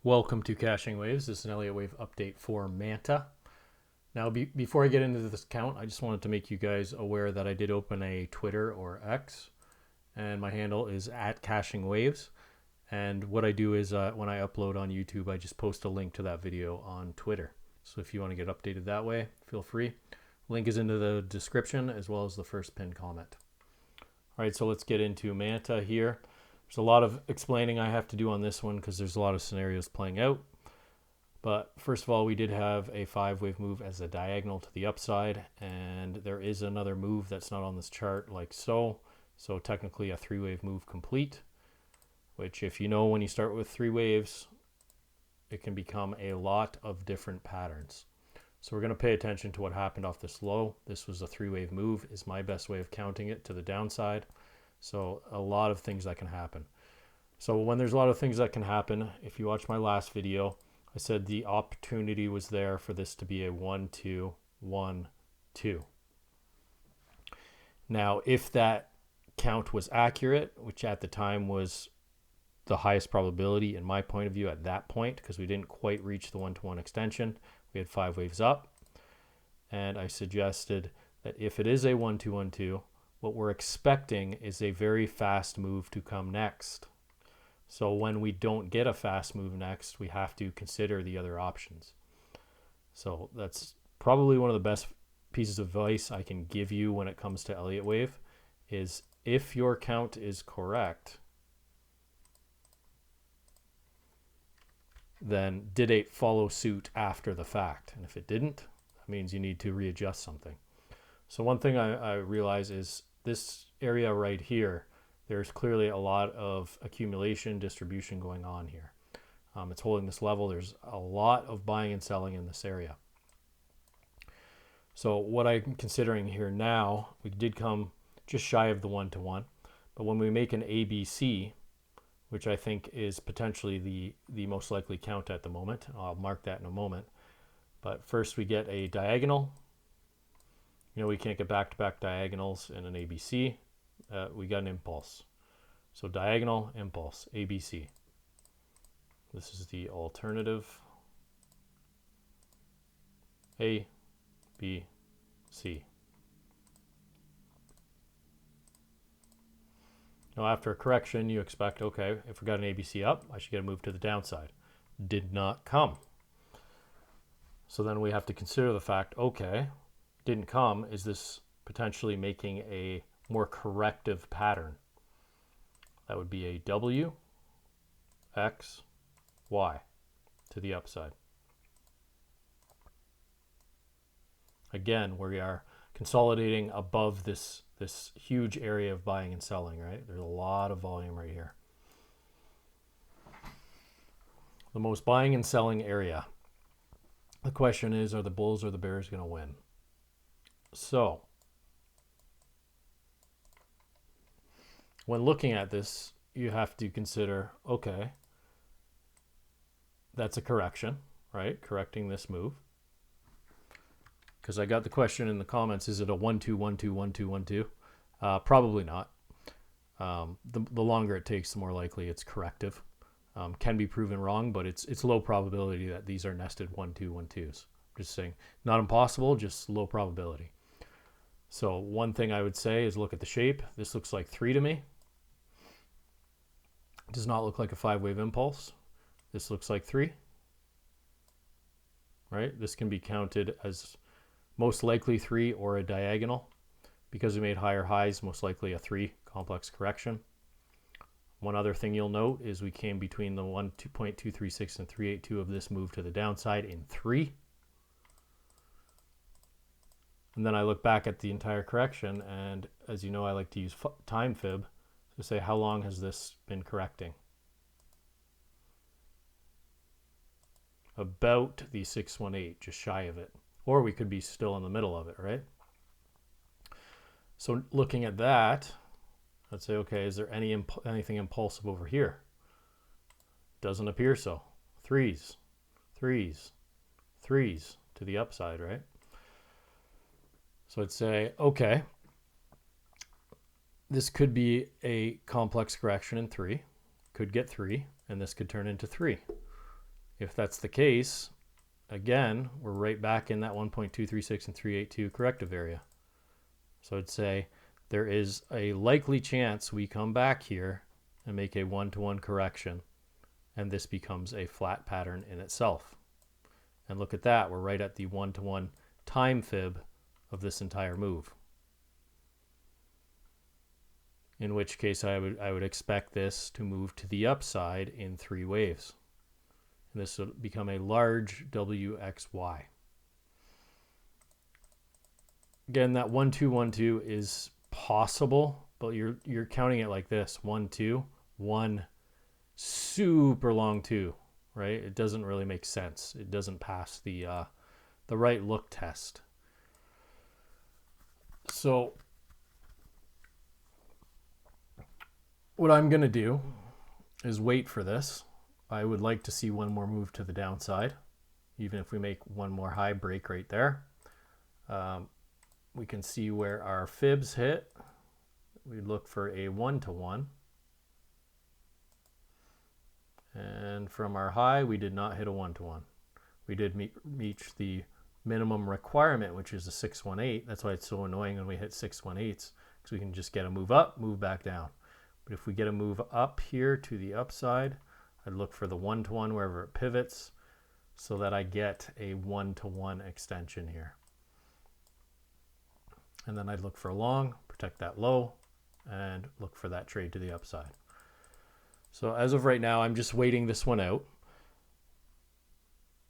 Welcome to Caching Waves. This is an Elliott Wave update for MANTA. Now, before I get into this account, I just wanted to make you guys aware that I did open a Twitter or X, and my handle is @CachingWaves. And what I do is when I upload on YouTube, I just post a link to that video on Twitter. So if you want to get updated that way, feel free. Link is into the description as well as the first pinned comment. All right, so let's get into MANTA here. There's a lot of explaining I have to do on this one because there's a lot of scenarios playing out. But first of all, we did have a 5-wave move as a diagonal to the upside, and there is another move that's not on this chart like so. So technically a 3-wave move complete, which if you know when you start with 3 waves, it can become a lot of different patterns. So we're going to pay attention to what happened off this low. This was a 3-wave move, is my best way of counting it to the downside. So a lot of things that can happen. So when there's a lot of things that can happen, if you watch my last video, I said the opportunity was there for this to be a 1, 2, 1, 2. Now, if that count was accurate, which at the time was the highest probability in my point of view at that point, because we didn't quite reach the 1-to-1 extension, we had 5 waves up. And I suggested that if it is a 1, 2, 1, 2, what we're expecting is a very fast move to come next. So when we don't get a fast move next, we have to consider the other options. So that's probably one of the best pieces of advice I can give you when it comes to Elliott Wave is if your count is correct, then did it follow suit after the fact? And if it didn't, that means you need to readjust something. So one thing I realize is this area right here, there's clearly a lot of accumulation distribution going on here. It's holding this level. There's a lot of buying and selling in this area. So what I'm considering here now, we did come just shy of the 1-to-1, but when we make an ABC, which I think is potentially the most likely count at the moment, I'll mark that in a moment, but first we get a diagonal. You know, we can't get back-to-back diagonals in an ABC. We got an impulse. So diagonal, impulse, ABC. This is the alternative. A, B, C. Now after a correction, you expect, okay, if we got an ABC up, I should get a move to the downside. Did not come. So then we have to consider the fact, okay, didn't come, is this potentially making a more corrective pattern? That would be a W, X, Y to the upside. Again, we are consolidating above this huge area of buying and selling, right? There's a lot of volume right here. The most buying and selling area. The question is, are the bulls or the bears going to win? So, when looking at this, you have to consider, okay, that's a correction, right? Correcting this move. Because I got the question in the comments, is it a 1, 2, 1, 2, 1, 2, 1, 2? Probably not. The longer it takes, the more likely it's corrective. Can be proven wrong, but it's low probability that these are nested 1, 2, 1, 2s. Just saying, not impossible, just low probability. So one thing I would say is look at the shape. This looks like 3 to me. It does not look like a 5-wave impulse. This looks like 3. Right? This can be counted as most likely 3 or a diagonal. Because we made higher highs, most likely a 3 complex correction. One other thing you'll note is we came between the 1.236 and 382 of this move to the downside in 3. And then I look back at the entire correction, and as you know, I like to use time fib to say how long has this been correcting. About the 618, just shy of it. Or we could be still in the middle of it, right? So looking at that, let's say, okay, is there anything impulsive over here? Doesn't appear so. 3s, 3s, 3s to the upside, right? So I'd say, okay, this could be a complex correction in 3, could get 3, and this could turn into 3. If that's the case, again, we're right back in that 1.236 and 382 corrective area. So I'd say there is a likely chance we come back here and make a one-to-one correction, and this becomes a flat pattern in itself. And look at that, we're right at the one-to-one time fib of this entire move. In which case I would expect this to move to the upside in 3 waves. And this will become a large WXY. Again, that 1 2 1 2 is possible, but you're counting it like this: 1 2 1 super long 2, right? It doesn't really make sense. It doesn't pass the right look test. So what I'm going to do is wait for this. I would like to see one more move to the downside, even if we make one more high break right there. We can see where our fibs hit. We look for a 1-to-1. And from our high, we did not hit a 1-to-1. We did reach the minimum requirement, which is a 618. That's why it's so annoying when we hit 618s, because we can just get a move up, move back down. But if we get a move up here to the upside, I'd look for the 1-to-1 wherever it pivots, so that I get a 1-to-1 extension here. And then I'd look for a long, protect that low, and look for that trade to the upside. So as of right now, I'm just waiting this one out.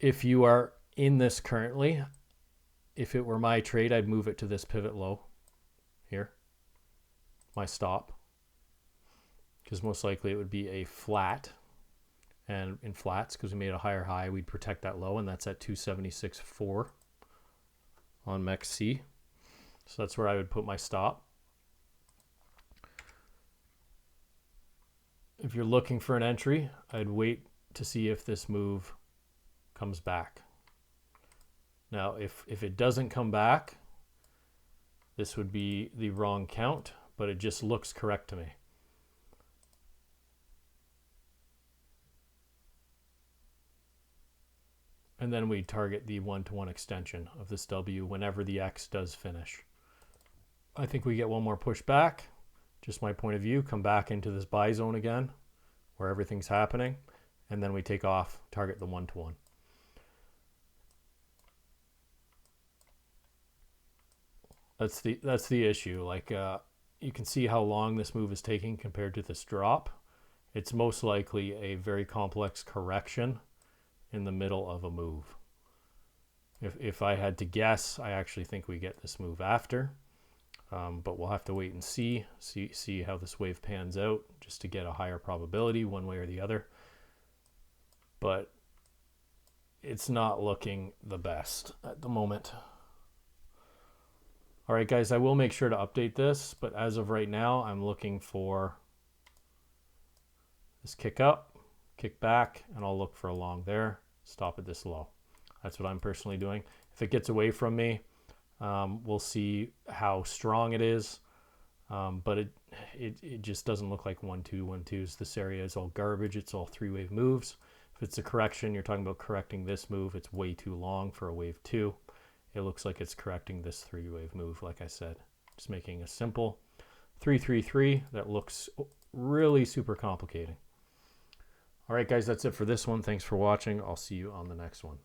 If you are in this currently, if it were my trade, I'd move it to this pivot low here, my stop, because most likely it would be a flat. And in flats, because we made a higher high, we'd protect that low, and that's at 276.4 on MEXC. So that's where I would put my stop. If you're looking for an entry, I'd wait to see if this move comes back. Now, if it doesn't come back, this would be the wrong count, but it just looks correct to me. And then we target the 1-to-1 extension of this W whenever the X does finish. I think we get one more push back, just my point of view, come back into this buy zone again, where everything's happening, and then we take off, target the 1-to-1. That's the issue. Like you can see how long this move is taking compared to this drop. It's most likely a very complex correction in the middle of a move. If I had to guess, I actually think we get this move after. But we'll have to wait and see how this wave pans out, just to get a higher probability one way or the other. But it's not looking the best at the moment. All right, guys, I will make sure to update this, but as of right now, I'm looking for this kick up, kick back, and I'll look for a long there, stop at this low. That's what I'm personally doing. If it gets away from me, we'll see how strong it is, but it just doesn't look like 1-2 1-2s. This area is all garbage. It's all 3-wave moves. If it's a correction, you're talking about correcting this move. It's way too long for a wave 2. It looks like it's correcting this 3-wave move, like I said. Just making a simple 3-3-3 that looks really super complicated. All right, guys, that's it for this one. Thanks for watching. I'll see you on the next one.